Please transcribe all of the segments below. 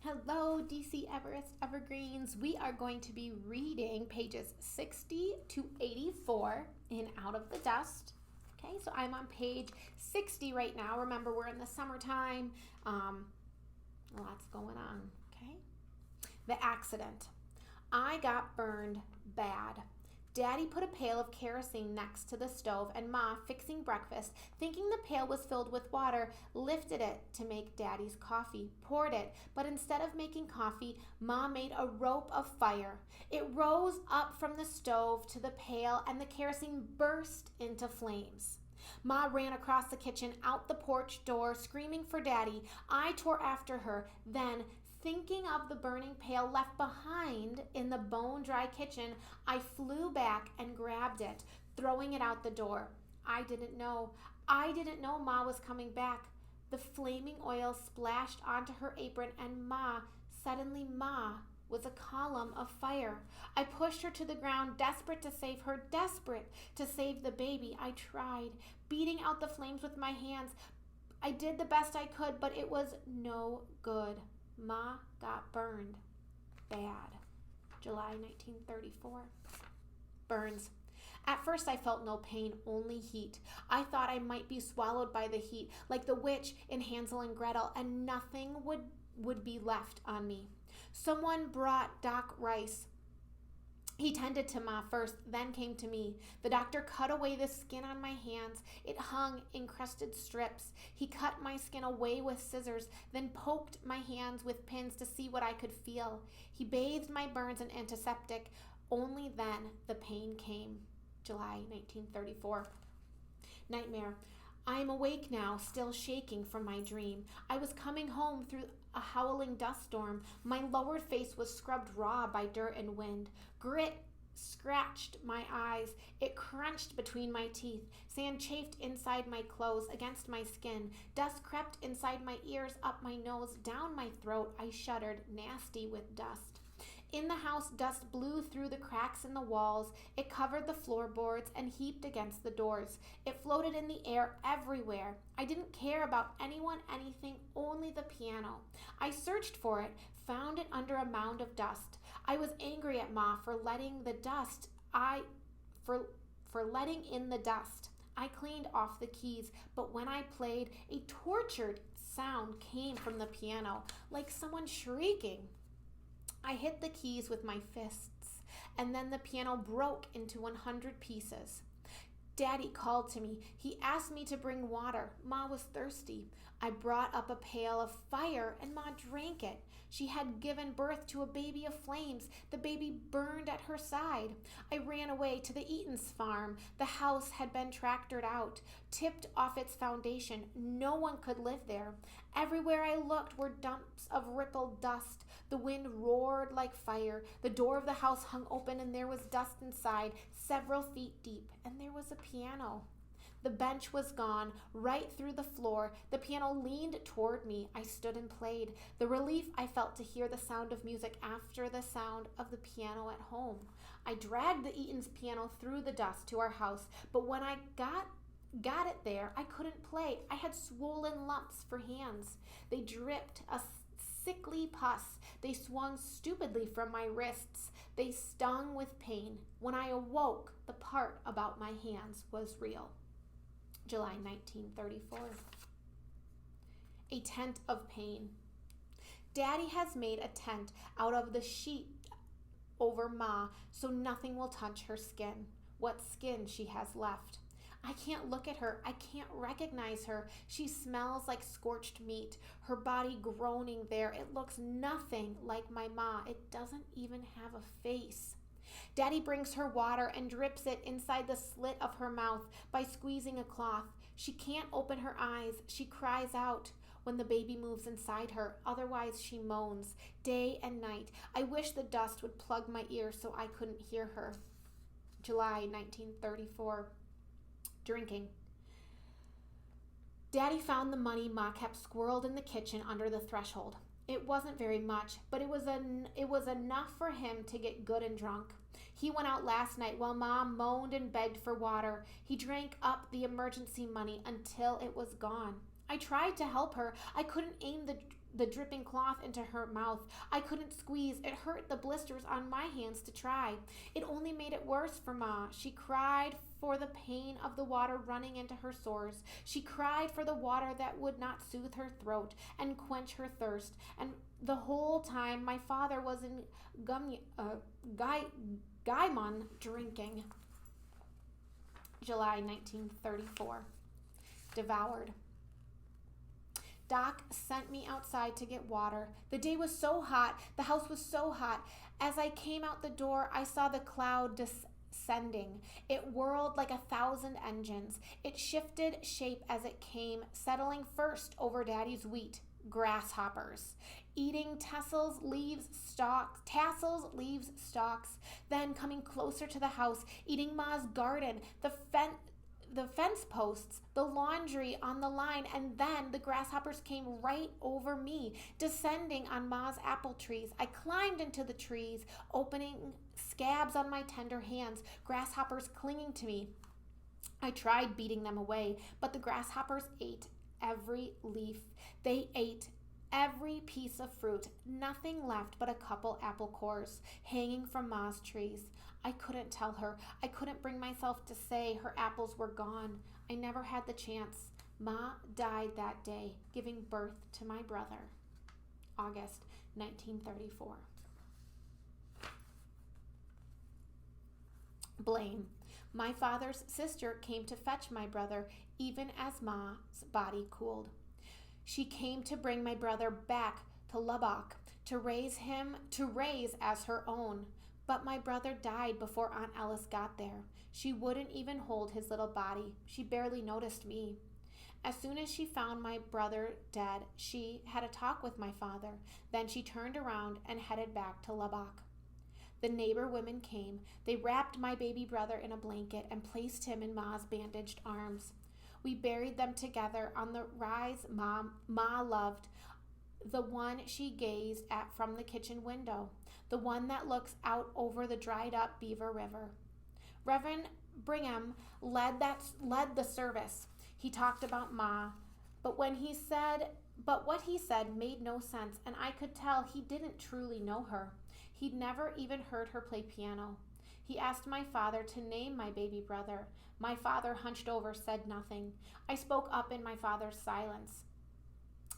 Hello, DC Everest Evergreens. We are going to be reading pages 60 to 84 in Out of the Dust. Okay, so I'm on page 60 right now. Remember, we're in the summertime. Lots going on, okay? The accident. I got burned bad. Daddy put a pail of kerosene next to the stove, and Ma, fixing breakfast, thinking the pail was filled with water, lifted it to make Daddy's coffee, poured it, but instead of making coffee, Ma made a rope of fire. It rose up from the stove to the pail, and the kerosene burst into flames. Ma ran across the kitchen, out the porch door, screaming for Daddy. I tore after her. Then, thinking of the burning pail left behind in the bone-dry kitchen, I flew back and grabbed it, throwing it out the door. I didn't know Ma was coming back. The flaming oil splashed onto her apron, and suddenly Ma was a column of fire. I pushed her to the ground, desperate to save her, desperate to save the baby. I tried, beating out the flames with my hands. I did the best I could, but it was no good. Ma got burned bad. July 1934. Burns. At first I felt no pain, only heat. I thought I might be swallowed by the heat, like the witch in Hansel and Gretel, and nothing would be left on me. Someone brought Doc Rice. He tended to Ma first, then came to me. The doctor cut away the skin on my hands. It hung in crusted strips. He cut my skin away with scissors, then poked my hands with pins to see what I could feel. He bathed my burns in antiseptic. Only then the pain came. July 1934. Nightmare. I am awake now, still shaking from my dream. I was coming home through a howling dust storm. My lowered face was scrubbed raw by dirt and wind. Grit scratched my eyes. It crunched between my teeth. Sand chafed inside my clothes, against my skin. Dust crept inside my ears, up my nose, down my throat. I shuddered, nasty with dust. In the house, dust blew through the cracks in the walls. It covered the floorboards and heaped against the doors. It floated in the air everywhere. I didn't care about anyone, anything, only the piano. I searched for it, found it under a mound of dust. I was angry at Ma for letting the dust. For letting in the dust. I cleaned off the keys, but when I played, a tortured sound came from the piano, like someone shrieking. I hit the keys with my fists, and then the piano broke into 100 pieces. Daddy called to me. He asked me to bring water. Ma was thirsty. I brought up a pail of fire, and Ma drank it. She had given birth to a baby of flames. The baby burned at her side. I ran away to the Eaton's farm. The house had been tractored out, tipped off its foundation. No one could live there. Everywhere I looked were dumps of rippled dust. The wind roared like fire. The door of the house hung open, and there was dust inside, several feet deep, and there was a piano. The bench was gone, right through the floor. The piano leaned toward me. I stood and played. The relief I felt to hear the sound of music after the sound of the piano at home. I dragged the Eaton's piano through the dust to our house, but when I got it there, I couldn't play. I had swollen lumps for hands. They dripped a sickly pus. They swung stupidly from my wrists. They stung with pain. When I awoke, the part about my hands was real. July 1934. A tent of pain. Daddy has made a tent out of the sheet over Ma, so nothing will touch her skin. What skin she has left. I can't look at her. I can't recognize her. She smells like scorched meat, her body groaning there. It looks nothing like my Ma. It doesn't even have a face. Daddy brings her water and drips it inside the slit of her mouth by squeezing a cloth. She can't open her eyes. She cries out when the baby moves inside her. Otherwise, she moans day and night. I wish the dust would plug my ears so I couldn't hear her. July 1934. Drinking. Daddy found the money Ma kept squirreled in the kitchen under the threshold. It wasn't very much, but it was enough for him to get good and drunk. He went out last night while Mom moaned and begged for water. He drank up the emergency money until it was gone. I tried to help her. I couldn't aim the the dripping cloth into her mouth. I couldn't squeeze. It hurt the blisters on my hands to try. It only made it worse for Ma. She cried for the pain of the water running into her sores. She cried for the water that would not soothe her throat and quench her thirst. And the whole time my father was in Gaimon drinking. July 1934. Devoured. Doc sent me outside to get water. The day was so hot. The house was so hot. As I came out the door, I saw the cloud descending. It whirled like 1,000 engines. It shifted shape as it came, settling first over Daddy's wheat. Grasshoppers, eating tassels, leaves, stalks, then coming closer to the house, eating Ma's garden, the fence posts, the laundry on the line, and then the grasshoppers came right over me, descending on Ma's apple trees. I climbed into the trees, opening scabs on my tender hands, grasshoppers clinging to me. I tried beating them away, but the grasshoppers ate every leaf. They ate every piece of fruit, nothing left but a couple apple cores hanging from Ma's trees. I couldn't tell her. I couldn't bring myself to say her apples were gone. I never had the chance. Ma died that day, giving birth to my brother. August 1934. Blame. My father's sister came to fetch my brother even as Ma's body cooled. She came to bring my brother back to Lubbock to raise as her own. But my brother died before Aunt Alice got there. She wouldn't even hold his little body. She barely noticed me. As soon as she found my brother dead, she had a talk with my father. Then she turned around and headed back to Lubbock. The neighbor women came. They wrapped my baby brother in a blanket and placed him in Ma's bandaged arms. We buried them together on the rise Ma loved, the one she gazed at from the kitchen window, the one that looks out over the dried up Beaver River. Reverend Brigham led the service. He talked about Ma, but what he said made no sense, and I could tell he didn't truly know her. He'd never even heard her play piano. He asked my father to name my baby brother. My father, hunched over, said nothing. I spoke up in my father's silence.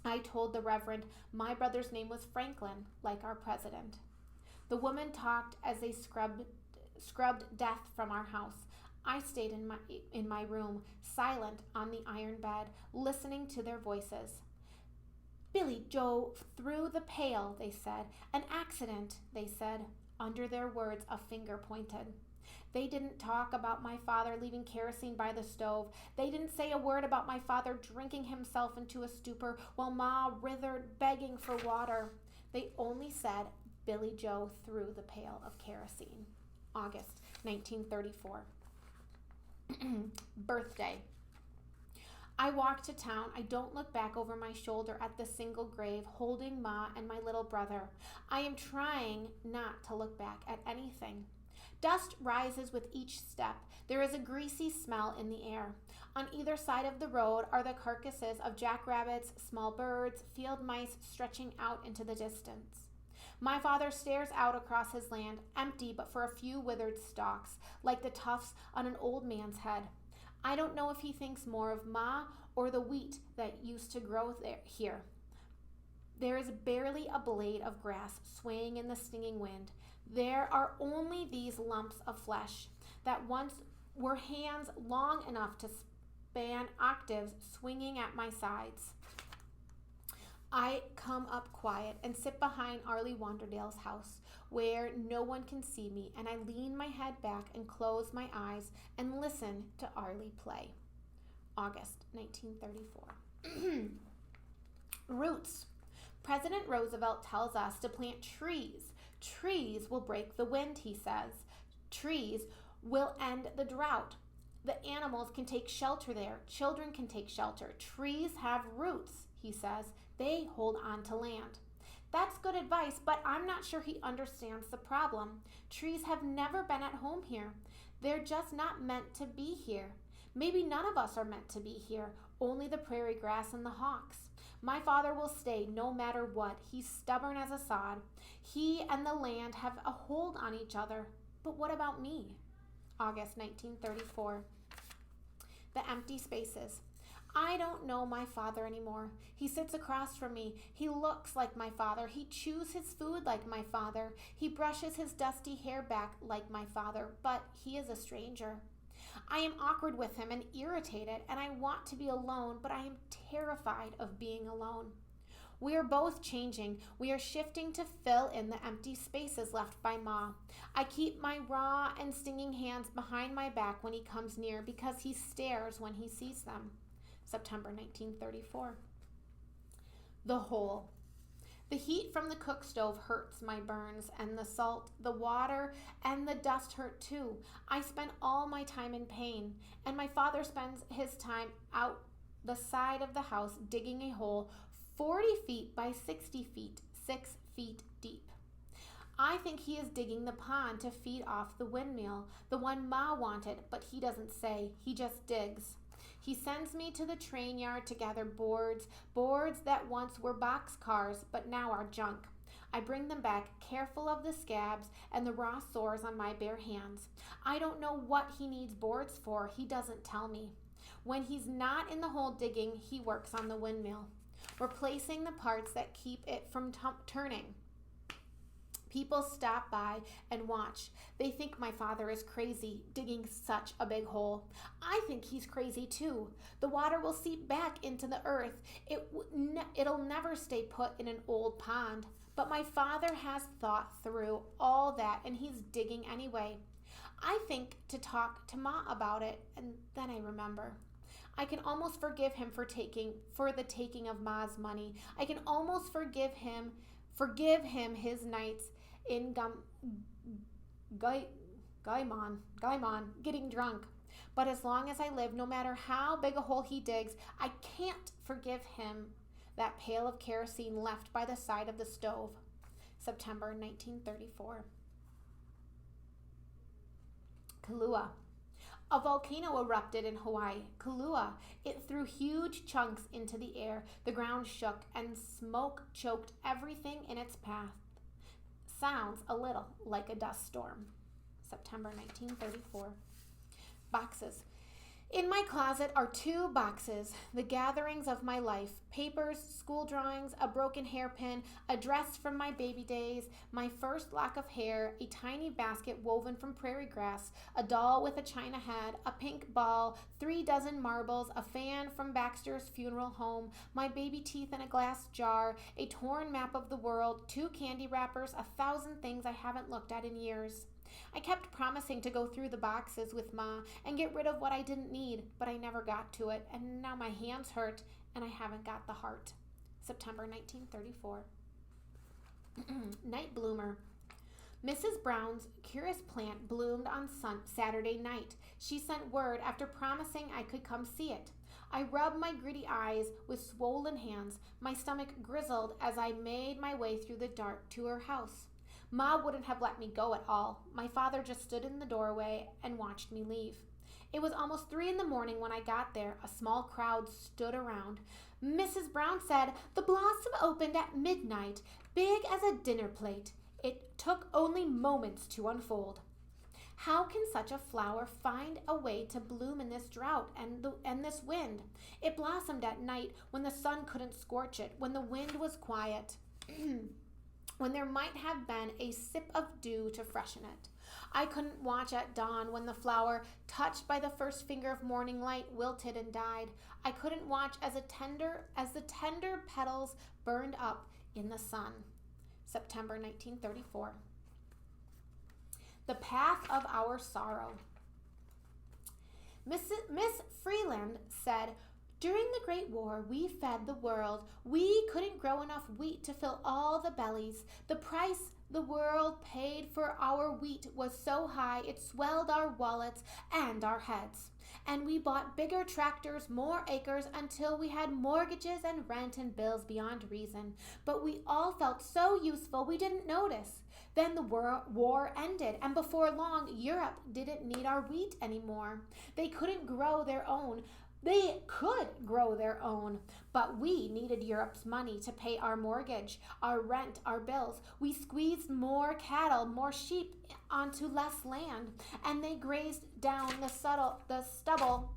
I told the Reverend my brother's name was Franklin, like our president. The women talked as they scrubbed death from our house. I stayed in my room, silent on the iron bed, listening to their voices. Billy Joe threw the pail, they said. An accident, they said. Under their words, a finger pointed. They didn't talk about my father leaving kerosene by the stove. They didn't say a word about my father drinking himself into a stupor while Ma writhed, begging for water. They only said Billy Joe threw the pail of kerosene. August 1934. Birthday. I walk to town. I don't look back over my shoulder at the single grave, holding Ma and my little brother. I am trying not to look back at anything. Dust rises with each step. There is a greasy smell in the air. On either side of the road are the carcasses of jackrabbits, small birds, field mice stretching out into the distance. My father stares out across his land, empty but for a few withered stalks, like the tufts on an old man's head. I don't know if he thinks more of Ma or the wheat that used to grow here. There is barely a blade of grass swaying in the stinging wind. There are only these lumps of flesh that once were hands long enough to span octaves swinging at my sides. I come up quiet and sit behind Arlie Wanderdale's house where no one can see me, and I lean my head back and close my eyes and listen to Arlie play. August 1934. Roots. President Roosevelt tells us to plant trees. Trees will break the wind, he says. Trees will end the drought. The animals can take shelter there. Children can take shelter. Trees have roots, he says. They hold on to land. That's good advice, but I'm not sure he understands the problem. Trees have never been at home here. They're just not meant to be here. Maybe none of us are meant to be here, only the prairie grass and the hawks. My father will stay no matter what. He's stubborn as a sod. He and the land have a hold on each other. But what about me? August 1934. The empty spaces. I don't know my father anymore. He sits across from me. He looks like my father. He chews his food like my father. He brushes his dusty hair back like my father, but he is a stranger. I am awkward with him and irritated, and I want to be alone, but I am terrified of being alone. We are both changing. We are shifting to fill in the empty spaces left by Ma. I keep my raw and stinging hands behind my back when he comes near because he stares when he sees them. September 1934. The hole. The heat from the cook stove hurts my burns, and the salt, the water, and the dust hurt too. I spend all my time in pain, and my father spends his time out the side of the house digging a hole 40 feet by 60 feet, 6 feet deep. I think he is digging the pond to feed off the windmill, the one Ma wanted, but he doesn't say, he just digs. He sends me to the train yard to gather boards that once were boxcars but now are junk. I bring them back, careful of the scabs and the raw sores on my bare hands. I don't know what he needs boards for. He doesn't tell me. When he's not in the hole digging, he works on the windmill, replacing the parts that keep it from turning. People stop by and watch. They think my father is crazy, digging such a big hole. I think he's crazy too. The water will seep back into the earth. It'll never stay put in an old pond. But my father has thought through all that, and he's digging anyway. I think to talk to Ma about it, and then I remember. I can almost forgive him for the taking of Ma's money. I can almost forgive him his nights in Gaimon, getting drunk. But as long as I live, no matter how big a hole he digs, I can't forgive him that pail of kerosene left by the side of the stove. September 1934. Kailua. A volcano erupted in Hawaii, Kailua. It threw huge chunks into the air. The ground shook and smoke choked everything in its path. Sounds a little like a dust storm. September 1934. Boxes. In my closet are 2 boxes, the gatherings of my life, papers, school drawings, a broken hairpin, a dress from my baby days, my first lock of hair, a tiny basket woven from prairie grass, a doll with a china head, a pink ball, 3 dozen marbles, a fan from Baxter's funeral home, my baby teeth in a glass jar, a torn map of the world, 2 candy wrappers, 1,000 things I haven't looked at in years. I kept promising to go through the boxes with Ma and get rid of what I didn't need, but I never got to it, and now my hands hurt, and I haven't got the heart. September 1934. Night bloomer. Mrs. Brown's curious plant bloomed on Saturday night. She sent word after promising I could come see it. I rubbed my gritty eyes with swollen hands. My stomach grizzled as I made my way through the dark to her house. Ma wouldn't have let me go at all. My father just stood in the doorway and watched me leave. It was almost 3 a.m. when I got there. A small crowd stood around. Mrs. Brown said, "The blossom opened at midnight, big as a dinner plate. It took only moments to unfold." How can such a flower find a way to bloom in this drought and this wind? It blossomed at night when the sun couldn't scorch it, when the wind was quiet. When there might have been a sip of dew to freshen it. I couldn't watch at dawn when the flower, touched by the first finger of morning light, wilted and died. I couldn't watch as the tender petals burned up in the sun. September 1934. The path of our sorrow. Miss Freeland said, "During the Great War, we fed the world. We couldn't grow enough wheat to fill all the bellies. The price the world paid for our wheat was so high it swelled our wallets and our heads. And we bought bigger tractors, more acres, until we had mortgages and rent and bills beyond reason. But we all felt so useful we didn't notice. Then the war ended, and before long, Europe didn't need our wheat anymore. They couldn't grow their own, They could grow their own, but we needed Europe's money to pay our mortgage, our rent, our bills. We squeezed more cattle, more sheep onto less land, and they grazed down the stubble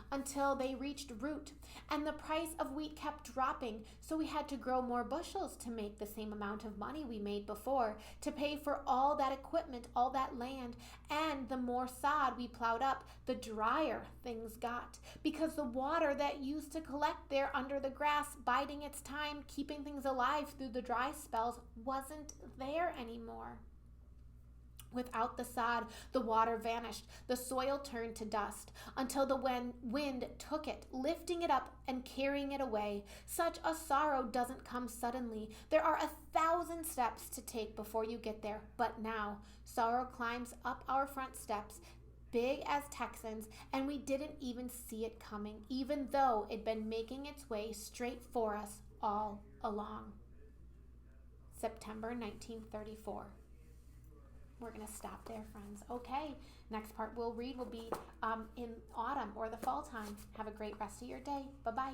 until they reached root. And the price of wheat kept dropping, so we had to grow more bushels to make the same amount of money we made before, to pay for all that equipment, all that land. And the more sod we plowed up, the drier things got, because the water that used to collect there under the grass, biding its time, keeping things alive through the dry spells, wasn't there anymore. Without the sod, the water vanished, the soil turned to dust, until the wind took it, lifting it up and carrying it away. Such a sorrow doesn't come suddenly. There are 1,000 steps to take before you get there. But now, sorrow climbs up our front steps, big as Texans, and we didn't even see it coming, even though it'd been making its way straight for us all along. September 1934. We're going to stop there, friends. Okay, next part we'll read will be in autumn or the fall time. Have a great rest of your day. Bye-bye.